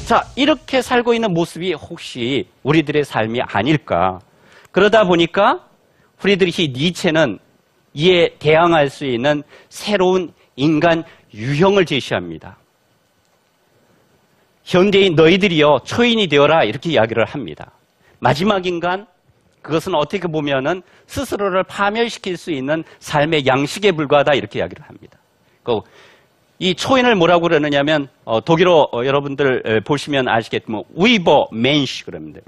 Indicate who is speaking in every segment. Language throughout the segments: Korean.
Speaker 1: 자, 이렇게 살고 있는 모습이 혹시 우리들의 삶이 아닐까? 그러다 보니까 프리드리히 니체는 이에 대항할 수 있는 새로운 인간 유형을 제시합니다. 현대인 너희들이여 초인이 되어라 이렇게 이야기를 합니다. 마지막 인간, 그것은 어떻게 보면은 스스로를 파멸시킬 수 있는 삶의 양식에 불과하다 이렇게 이야기를 합니다. 이 초인을 뭐라고 그러느냐면 독일어 여러분들 보시면 아시겠지만 위버 멘시 그럽니다.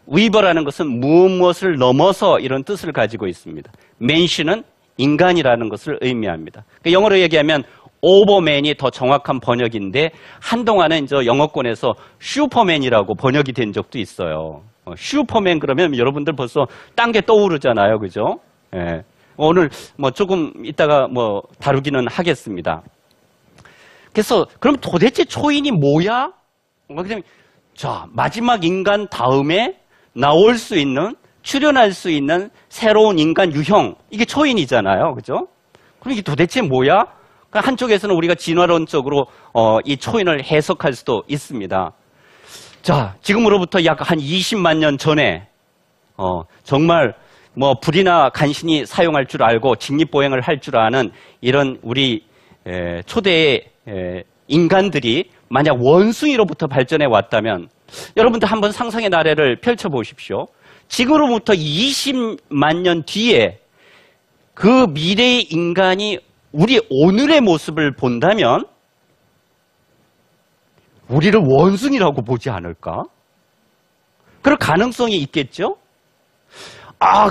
Speaker 1: 위버라는 것은 무엇을 넘어서 이런 뜻을 가지고 있습니다. 멘시는 인간이라는 것을 의미합니다. 영어로 얘기하면 오버맨이 더 정확한 번역인데 한동안은 저 영어권에서 슈퍼맨이라고 번역이 된 적도 있어요. 슈퍼맨 그러면 여러분들 벌써 딴 게 떠오르잖아요. 그죠? 예. 오늘 뭐 조금 이따가 뭐 다루기는 하겠습니다. 그래서 그럼 도대체 초인이 뭐야? 자, 마지막 인간 다음에 나올 수 있는, 출현할 수 있는 새로운 인간 유형, 이게 초인이잖아요. 그죠? 그럼 이게 도대체 뭐야? 한쪽에서는 우리가 진화론적으로 이 초인을 해석할 수도 있습니다. 자, 지금으로부터 약 한 20만 년 전에 정말 뭐 불이나 간신히 사용할 줄 알고 직립보행을 할 줄 아는 이런 우리 초대의 인간들이 만약 원숭이로부터 발전해 왔다면 여러분들 한번 상상의 나래를 펼쳐보십시오. 지금으로부터 20만 년 뒤에 그 미래의 인간이 우리 오늘의 모습을 본다면 우리를 원숭이라고 보지 않을까? 그럴 가능성이 있겠죠?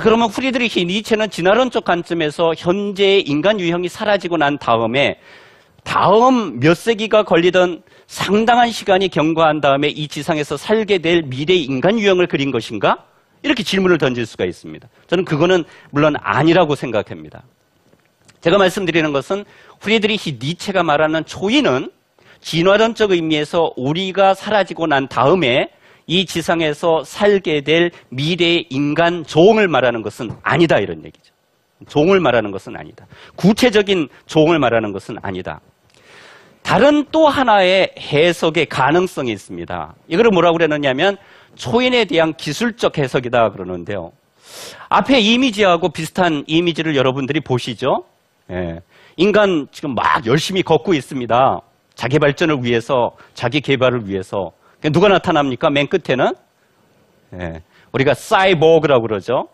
Speaker 1: 그러면 프리드리히 니체는 진화론적 관점에서 현재의 인간 유형이 사라지고 난 다음에 다음 몇 세기가 걸리던 상당한 시간이 경과한 다음에 이 지상에서 살게 될 미래의 인간 유형을 그린 것인가? 이렇게 질문을 던질 수가 있습니다. 저는 그거는 물론 아니라고 생각합니다. 제가 말씀드리는 것은 프리드리히 니체가 말하는 초인은 진화론적 의미에서 우리가 사라지고 난 다음에 이 지상에서 살게 될 미래의 인간 종을 말하는 것은 아니다 이런 얘기죠. 종을 말하는 것은 아니다. 구체적인 종을 말하는 것은 아니다. 다른 또 하나의 해석의 가능성이 있습니다. 이걸 뭐라고 그러느냐면 초인에 대한 기술적 해석이다 그러는데요. 앞에 이미지하고 비슷한 이미지를 여러분들이 보시죠. 인간 지금 막 열심히 걷고 있습니다. 자기 발전을 위해서, 자기 개발을 위해서. 누가 나타납니까? 맨 끝에는 우리가 사이보그라고 그러죠.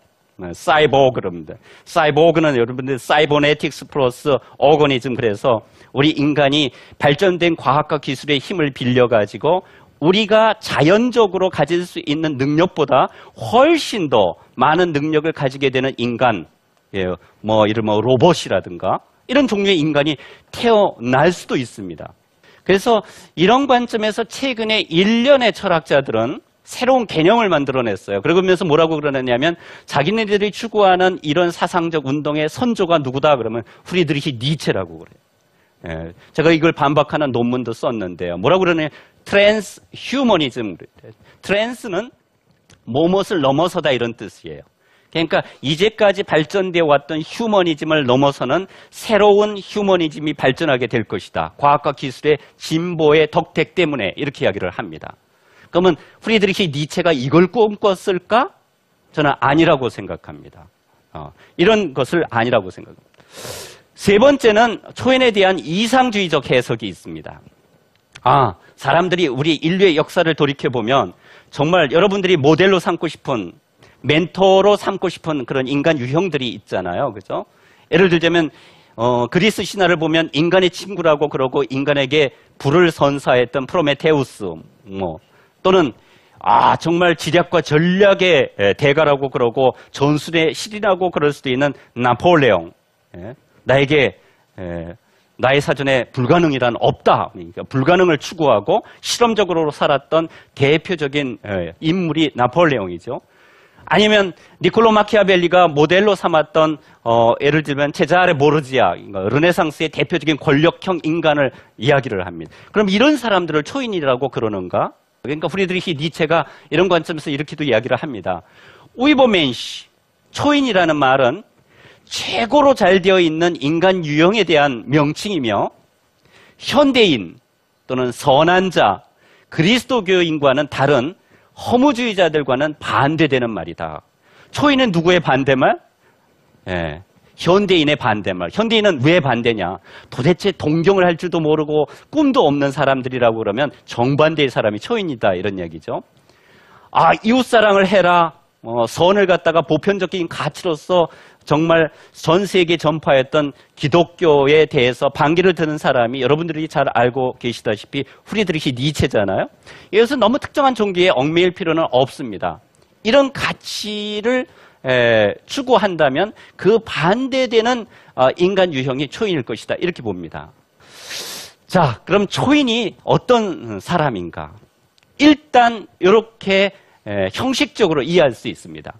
Speaker 1: 사이보그입니다. 사이보그는 여러분들 사이버네틱스 플러스 오거니즘, 그래서 우리 인간이 발전된 과학과 기술의 힘을 빌려가지고 우리가 자연적으로 가질 수 있는 능력보다 훨씬 더 많은 능력을 가지게 되는 인간, 뭐 이른바 로봇이라든가 이런 종류의 인간이 태어날 수도 있습니다. 그래서 이런 관점에서 최근에 일련의 철학자들은 새로운 개념을 만들어냈어요. 그러면서 뭐라고 그러느냐면 자기네들이 추구하는 이런 사상적 운동의 선조가 누구다 그러면 프리드리히 니체라고 그래요. 제가 이걸 반박하는 논문도 썼는데요. 뭐라고 그러냐면 트랜스 휴머니즘. 트랜스는 무엇을 넘어서다 이런 뜻이에요. 그러니까 이제까지 발전되어 왔던 휴머니즘을 넘어서는 새로운 휴머니즘이 발전하게 될 것이다. 과학과 기술의 진보의 덕택 때문에 이렇게 이야기를 합니다. 그러면 프리드리히 니체가 이걸 꿈꿨을까? 저는 아니라고 생각합니다. 이런 것을 아니라고 생각합니다. 세 번째는 초인에 대한 이상주의적 해석이 있습니다. 사람들이 우리 인류의 역사를 돌이켜보면 정말 여러분들이 모델로 삼고 싶은, 멘토로 삼고 싶은 그런 인간 유형들이 있잖아요. 그죠? 예를 들자면 그리스 신화를 보면 인간의 친구라고 그러고 인간에게 불을 선사했던 프로메테우스, 또는 정말 지략과 전략의 대가라고 그러고 전술의 신이라고 그럴 수도 있는 나폴레옹. 나의 사전에 불가능이란 없다. 그러니까 불가능을 추구하고 실험적으로 살았던 대표적인 인물이 나폴레옹이죠. 아니면 니콜로 마키아벨리가 모델로 삼았던 예를 들면 체자레 보르지아, 르네상스의 대표적인 권력형 인간을 이야기를 합니다. 그럼 이런 사람들을 초인이라고 그러는가? 그러니까 프리드리히 니체가 이런 관점에서 이렇게도 이야기를 합니다. 우이버멘시, 초인이라는 말은 최고로 잘 되어 있는 인간 유형에 대한 명칭이며 현대인 또는 선한 자, 그리스도교인과는 다른 허무주의자들과는 반대되는 말이다. 초인은 누구의 반대말? 예, 현대인의 반대말. 현대인은 왜 반대냐? 도대체 동경을 할 줄도 모르고 꿈도 없는 사람들이라고 그러면 정반대의 사람이 초인이다, 이런 얘기죠. 아, 이웃사랑을 해라. 선을 갖다가 보편적인 가치로서 정말 전 세계에 전파했던 기독교에 대해서 반기를 드는 사람이 여러분들이 잘 알고 계시다시피 프리드리히 니체잖아요. 이것은 너무 특정한 종교에 얽매일 필요는 없습니다. 이런 가치를 추구한다면 그 반대되는 인간 유형이 초인일 것이다, 이렇게 봅니다. 자, 그럼 초인이 어떤 사람인가? 일단 이렇게 형식적으로 이해할 수 있습니다.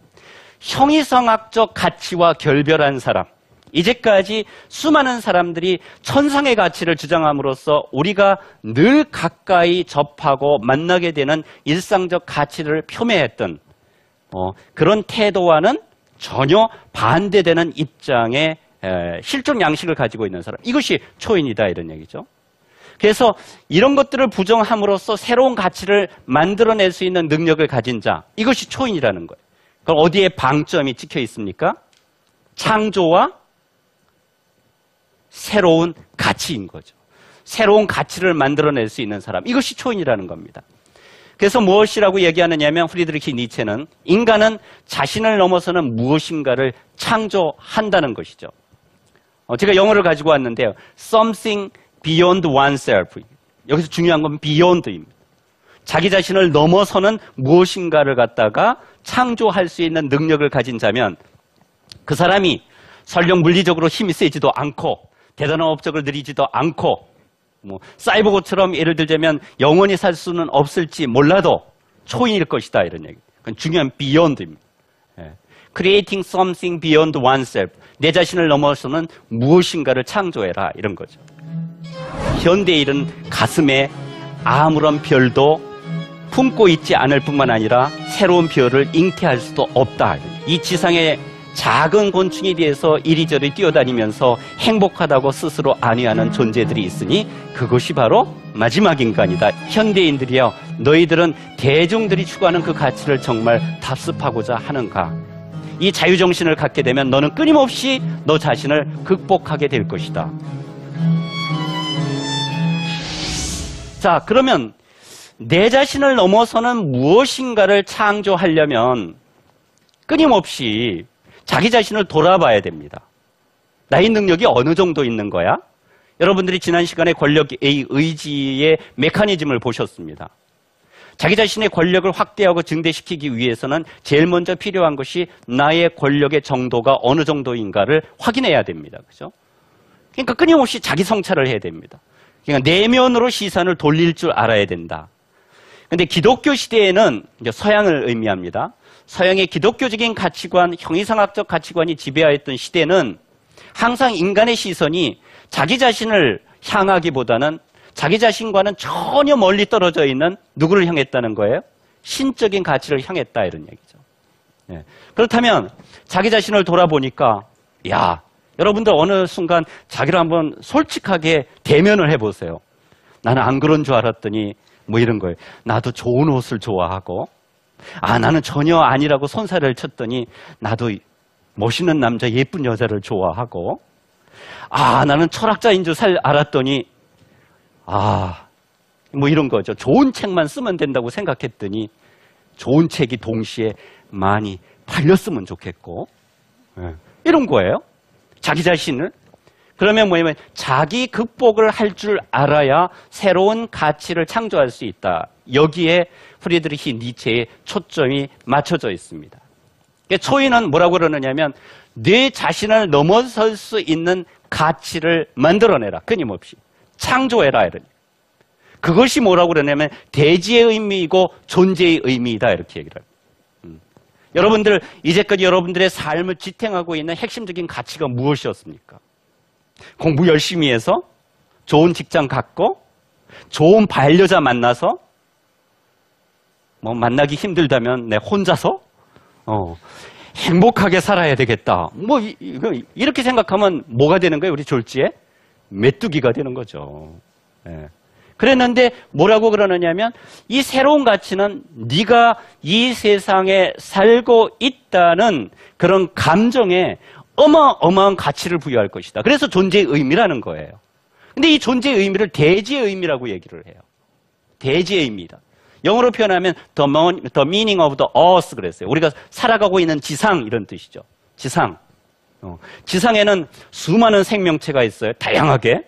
Speaker 1: 형이성학적 가치와 결별한 사람. 이제까지 수많은 사람들이 천상의 가치를 주장함으로써 우리가 늘 가까이 접하고 만나게 되는 일상적 가치를 표명했던 그런 태도와는 전혀 반대되는 입장의 실존 양식을 가지고 있는 사람. 이것이 초인이다, 이런 얘기죠. 그래서 이런 것들을 부정함으로써 새로운 가치를 만들어낼 수 있는 능력을 가진 자. 이것이 초인이라는 거예요. 그럼 어디에 방점이 찍혀 있습니까? 창조와 새로운 가치인 거죠. 새로운 가치를 만들어낼 수 있는 사람. 이것이 초인이라는 겁니다. 그래서 무엇이라고 얘기하느냐면 프리드리히 니체는 인간은 자신을 넘어서는 무엇인가를 창조한다는 것이죠. 제가 영어를 가지고 왔는데요. Something beyond oneself. 여기서 중요한 건 beyond입니다. 자기 자신을 넘어서는 무엇인가를 갖다가 창조할 수 있는 능력을 가진 자면 그 사람이 설령 물리적으로 힘이 세지도 않고 대단한 업적을 누리지도 않고 사이보그처럼 예를 들자면 영원히 살 수는 없을지 몰라도 초인일 것이다, 이런 얘기. 그건 중요한 beyond입니다. Creating something beyond oneself. 내 자신을 넘어서는 무엇인가를 창조해라, 이런 거죠. 현대인은 가슴에 아무런 별도 품고 있지 않을 뿐만 아니라 새로운 별을 잉태할 수도 없다. 이 지상의 작은 곤충에 대해서 이리저리 뛰어다니면서 행복하다고 스스로 안위하는 존재들이 있으니 그것이 바로 마지막 인간이다. 현대인들이여, 너희들은 대중들이 추구하는 그 가치를 정말 답습하고자 하는가? 이 자유정신을 갖게 되면 너는 끊임없이 너 자신을 극복하게 될 것이다. 자, 그러면 내 자신을 넘어서는 무엇인가를 창조하려면 끊임없이 자기 자신을 돌아봐야 됩니다. 나의 능력이 어느 정도 있는 거야? 여러분들이 지난 시간에 권력의 의지의 메커니즘을 보셨습니다. 자기 자신의 권력을 확대하고 증대시키기 위해서는 제일 먼저 필요한 것이 나의 권력의 정도가 어느 정도인가를 확인해야 됩니다. 그죠? 그러니까 끊임없이 자기 성찰을 해야 됩니다. 그러니까 내면으로 시선을 돌릴 줄 알아야 된다. 근데 기독교 시대에는 이제 서양을 의미합니다. 서양의 기독교적인 가치관, 형이상학적 가치관이 지배하였던 시대는 항상 인간의 시선이 자기 자신을 향하기보다는 자기 자신과는 전혀 멀리 떨어져 있는 누구를 향했다는 거예요? 신적인 가치를 향했다, 이런 얘기죠. 네. 그렇다면 자기 자신을 돌아보니까 여러분들 어느 순간 자기를 한번 솔직하게 대면을 해보세요. 나는 안 그런 줄 알았더니 이런 거예요. 나도 좋은 옷을 좋아하고 나는 전혀 아니라고 손살을 쳤더니 나도 멋있는 남자, 예쁜 여자를 좋아하고 나는 철학자인 줄 알았더니 이런 거죠. 좋은 책만 쓰면 된다고 생각했더니 좋은 책이 동시에 많이 팔렸으면 좋겠고 이런 거예요. 자기 자신을. 그러면 뭐냐면 자기 극복을 할 줄 알아야 새로운 가치를 창조할 수 있다. 여기에 프리드리히 니체의 초점이 맞춰져 있습니다. 초인은 뭐라고 그러느냐면 내 자신을 넘어설 수 있는 가치를 만들어내라. 끊임없이. 창조해라. 이러니. 그것이 뭐라고 그러냐면 대지의 의미이고 존재의 의미이다. 이렇게 얘기를 합니다. 여러분들, 이제까지 여러분들의 삶을 지탱하고 있는 핵심적인 가치가 무엇이었습니까? 공부 열심히 해서 좋은 직장 갖고 좋은 반려자 만나서 만나기 힘들다면 내 혼자서 행복하게 살아야 되겠다. 이렇게 생각하면 뭐가 되는 거예요? 우리 졸지에 메뚜기가 되는 거죠. 네. 그랬는데 뭐라고 그러느냐면 이 새로운 가치는 네가 이 세상에 살고 있다는 그런 감정에 어마어마한 가치를 부여할 것이다. 그래서 존재의 의미라는 거예요. 근데 이 존재의 의미를 대지의 의미라고 얘기를 해요. 대지의 의미다. 영어로 표현하면 the meaning of the earth 그랬어요. 우리가 살아가고 있는 지상 이런 뜻이죠. 지상. 지상에는 수많은 생명체가 있어요. 다양하게.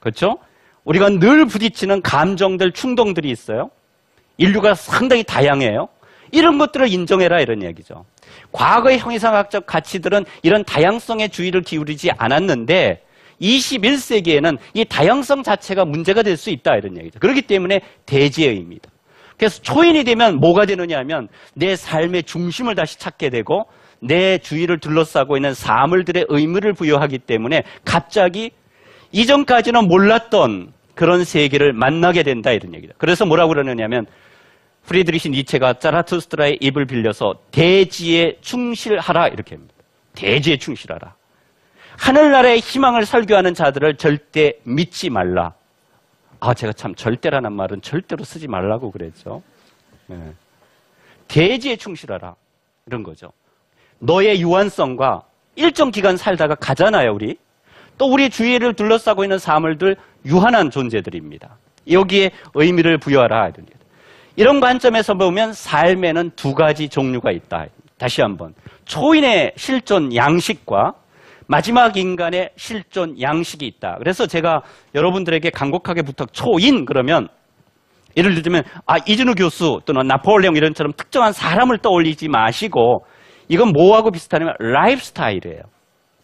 Speaker 1: 그렇죠? 우리가 늘 부딪히는 감정들, 충동들이 있어요. 인류가 상당히 다양해요. 이런 것들을 인정해라 이런 얘기죠. 과거의 형이상학적 가치들은 이런 다양성에 주의를 기울이지 않았는데 21세기에는 이 다양성 자체가 문제가 될 수 있다 이런 얘기죠. 그렇기 때문에 대지의 의미다. 그래서 초인이 되면 뭐가 되느냐 하면 내 삶의 중심을 다시 찾게 되고 내 주위를 둘러싸고 있는 사물들의 의미를 부여하기 때문에 갑자기 이전까지는 몰랐던 그런 세계를 만나게 된다 이런 얘기다. 그래서 뭐라고 그러느냐면 프리드리히 니체가 자라투스트라의 입을 빌려서 대지에 충실하라 이렇게 합니다. 대지에 충실하라. 하늘나라의 희망을 설교하는 자들을 절대 믿지 말라. 제가 참 절대라는 말은 절대로 쓰지 말라고 그랬죠. 네. 대지에 충실하라 이런 거죠. 너의 유한성과 일정 기간 살다가 가잖아요, 우리. 또 우리 주위를 둘러싸고 있는 사물들 유한한 존재들입니다. 여기에 의미를 부여하라. 이런 관점에서 보면 삶에는 두 가지 종류가 있다. 다시 한번. 초인의 실존 양식과 마지막 인간의 실존 양식이 있다. 그래서 제가 여러분들에게 간곡하게 부탁, 초인 그러면 예를 들면 이준우 교수 또는 나폴레옹 이런처럼 특정한 사람을 떠올리지 마시고 이건 뭐하고 비슷하냐면 라이프 스타일이에요.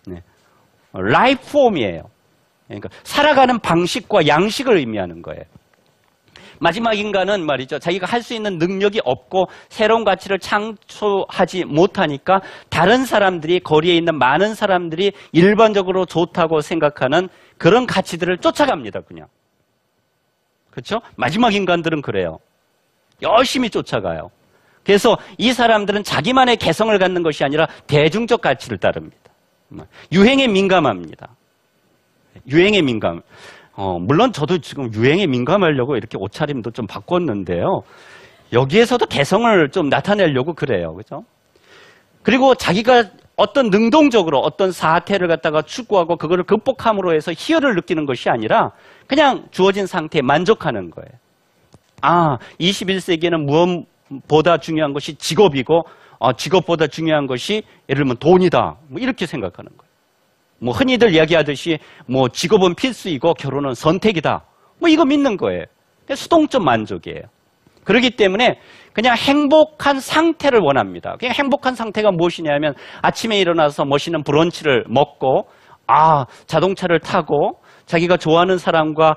Speaker 1: 네. 라이프 폼이에요. 그러니까 살아가는 방식과 양식을 의미하는 거예요. 마지막 인간은 말이죠. 자기가 할 수 있는 능력이 없고 새로운 가치를 창조하지 못하니까 다른 사람들이 거리에 있는 많은 사람들이 일반적으로 좋다고 생각하는 그런 가치들을 쫓아갑니다. 그냥. 그렇죠? 마지막 인간들은 그래요. 열심히 쫓아가요. 그래서 이 사람들은 자기만의 개성을 갖는 것이 아니라 대중적 가치를 따릅니다. 유행에 민감합니다. 유행에 민감. 물론 저도 지금 유행에 민감하려고 이렇게 옷차림도 좀 바꿨는데요. 여기에서도 개성을 좀 나타내려고 그래요. 그죠? 그리고 자기가 어떤 능동적으로 어떤 사태를 갖다가 추구하고 그거를 극복함으로 해서 희열을 느끼는 것이 아니라 그냥 주어진 상태에 만족하는 거예요. 21세기에는 무엇보다 중요한 것이 직업이고 직업보다 중요한 것이 예를 들면 돈이다. 뭐 이렇게 생각하는 거예요. 뭐 흔히들 이야기하듯이 뭐 직업은 필수이고 결혼은 선택이다. 뭐 이거 믿는 거예요. 수동적 만족이에요. 그렇기 때문에 그냥 행복한 상태를 원합니다. 그냥 행복한 상태가 무엇이냐면 아침에 일어나서 멋있는 브런치를 먹고 자동차를 타고 자기가 좋아하는 사람과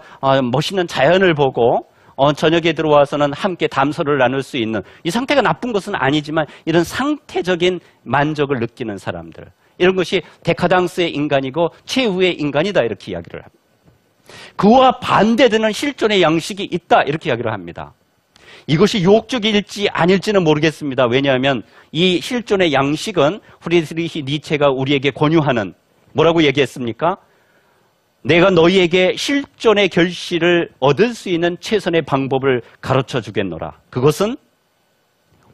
Speaker 1: 멋있는 자연을 보고 저녁에 들어와서는 함께 담소를 나눌 수 있는 이 상태가 나쁜 것은 아니지만 이런 상태적인 만족을 느끼는 사람들. 이런 것이 데카당스의 인간이고 최후의 인간이다 이렇게 이야기를 합니다. 그와 반대되는 실존의 양식이 있다 이렇게 이야기를 합니다. 이것이 유혹적일지 아닐지는 모르겠습니다. 왜냐하면 이 실존의 양식은 프리드리히 니체가 우리에게 권유하는 뭐라고 얘기했습니까? 내가 너희에게 실존의 결실을 얻을 수 있는 최선의 방법을 가르쳐 주겠노라. 그것은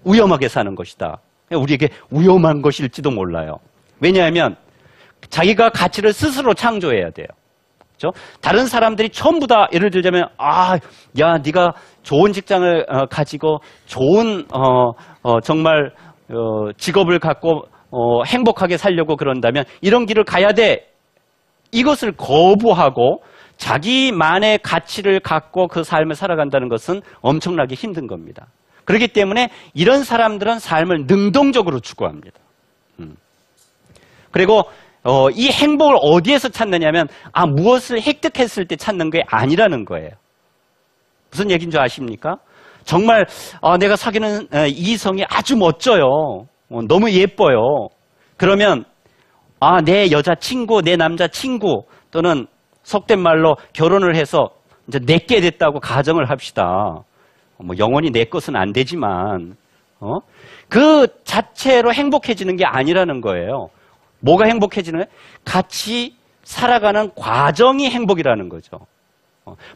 Speaker 1: 위험하게 사는 것이다. 우리에게 위험한 것일지도 몰라요. 왜냐하면 자기가 가치를 스스로 창조해야 돼요. 그렇죠? 다른 사람들이 전부 다 예를 들자면 네가 좋은 직장을 가지고 좋은 정말 직업을 갖고 행복하게 살려고 그런다면 이런 길을 가야 돼. 이것을 거부하고 자기만의 가치를 갖고 그 삶을 살아간다는 것은 엄청나게 힘든 겁니다. 그렇기 때문에 이런 사람들은 삶을 능동적으로 추구합니다. 그리고 이 행복을 어디에서 찾느냐면 무엇을 획득했을 때 찾는 게 아니라는 거예요. 무슨 얘기인 줄 아십니까? 정말 내가 사귀는 이성이 아주 멋져요. 너무 예뻐요. 그러면 내 여자친구, 내 남자친구 또는 속된 말로 결혼을 해서 이제 내게 됐다고 가정을 합시다. 뭐 영원히 내 것은 안 되지만 그 자체로 행복해지는 게 아니라는 거예요. 뭐가 행복해지는 거예요? 같이 살아가는 과정이 행복이라는 거죠.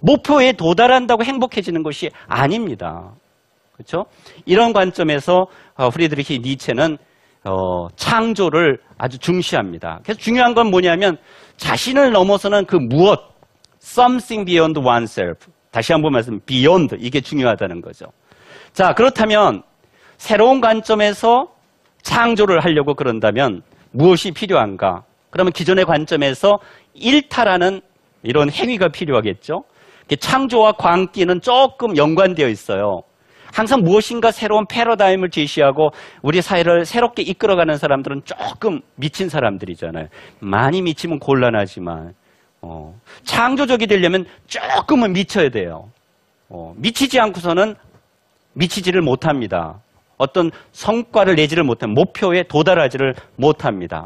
Speaker 1: 목표에 도달한다고 행복해지는 것이 아닙니다. 그렇죠? 이런 관점에서 프리드리히 니체는 창조를 아주 중시합니다. 그래서 중요한 건 뭐냐면 자신을 넘어서는 그 무엇, something beyond oneself. 다시 한번 말씀, beyond 이게 중요하다는 거죠. 자, 그렇다면 새로운 관점에서 창조를 하려고 그런다면 무엇이 필요한가? 그러면 기존의 관점에서 일탈하는 이런 행위가 필요하겠죠. 창조와 광기는 조금 연관되어 있어요. 항상 무엇인가 새로운 패러다임을 제시하고 우리 사회를 새롭게 이끌어가는 사람들은 조금 미친 사람들이잖아요. 많이 미치면 곤란하지만 창조적이 되려면 조금은 미쳐야 돼요. 미치지 않고서는 미치지를 못합니다. 어떤 성과를 내지를 못하면 목표에 도달하지를 못합니다.